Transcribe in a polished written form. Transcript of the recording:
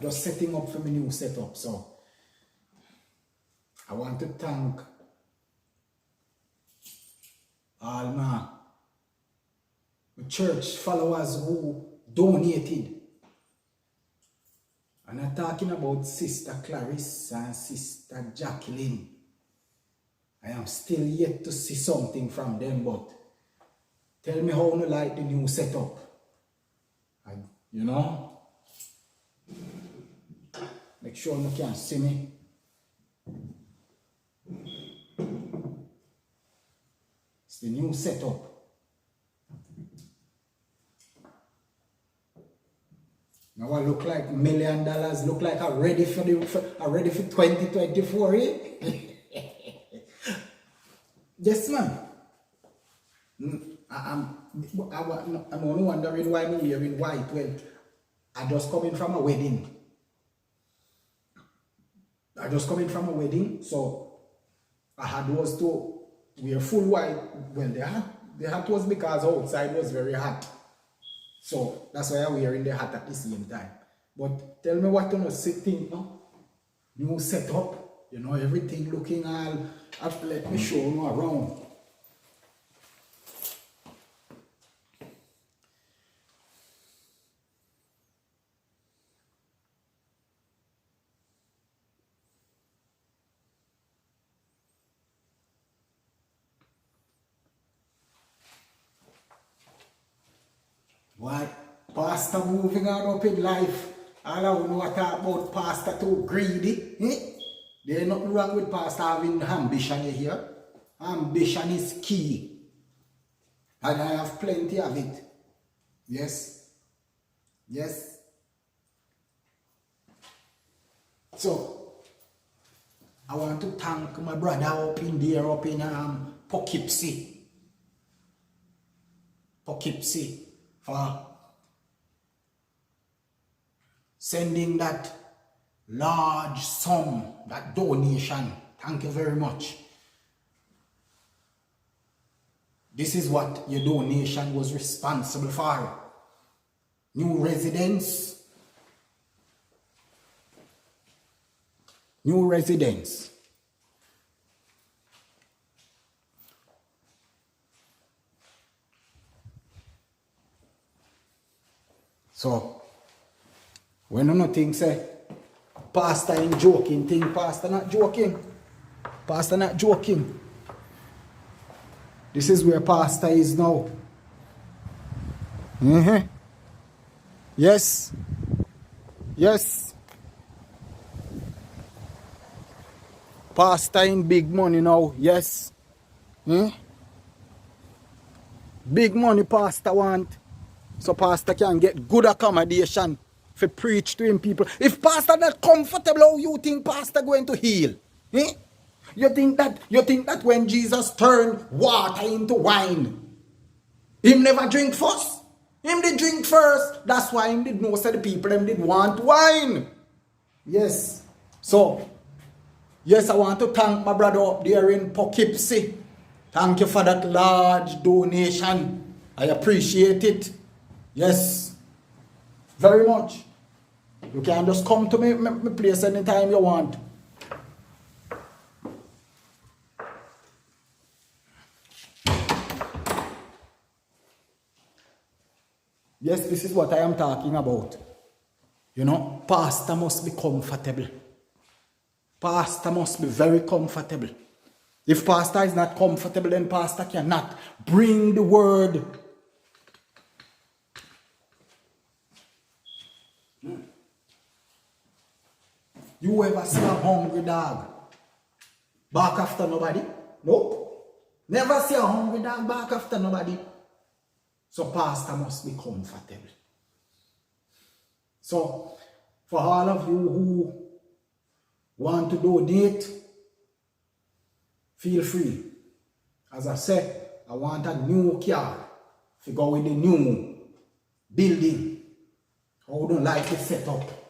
just setting up for my new setup. So I want to thank all my church followers who donated. And I'm talking about Sister Clarissa and Sister Jacqueline. I am still yet to see something from them, but tell me how you like the new setup. And, you know, make sure you can see me. It's the new setup. Now I look like $1 million, look like I'm ready for 2024, eh? Yes, man. I'm only wondering why I'm wearing white. Well, I just coming from a wedding. So I had was to wear full white. Well, the hat was because outside was very hot. So that's why I'm wearing the hat at the same time. But tell me what you think, no? New setup, you know, everything looking all. Let me show you around. What? Pastor moving on up in life. All I know what talk about Pastor too greedy. Eh? There's nothing wrong with Pastor having ambition here. Ambition is key. And I have plenty of it. Yes. Yes. So, I want to thank my brother up in there, up in Poughkeepsie, for sending that large sum, that donation. Thank you very much. This is what your donation was responsible for. New residence. New residence. So, when you think say, Pastor ain't joking, think Pastor not joking. Pastor not joking. This is where Pastor is now. Yes. Yes. Pastor in big money now. Yes. Big money Pastor want. So Pastor can get good accommodation for preach to him people. If Pastor not comfortable, how you think Pastor going to heal? You think that when Jesus turned water into wine, him never drink first? Him did drink first. That's why him did know the people them did want wine. Yes. So, yes, I want to thank my brother up there in Poughkeepsie. Thank you for that large donation. I appreciate it. Yes. Very much. You can just come to my place anytime you want. Yes, this is what I am talking about. You know, Pastor must be comfortable. Pastor must be very comfortable. If Pastor is not comfortable, then Pastor cannot bring the word. You ever see a hungry dog bark after nobody? Nope. Never see a hungry dog bark after nobody. So Pastor must be comfortable. So, for all of you who want to donate, feel free. As I said, I want a new car to go with the new building. I wouldn't like it set up.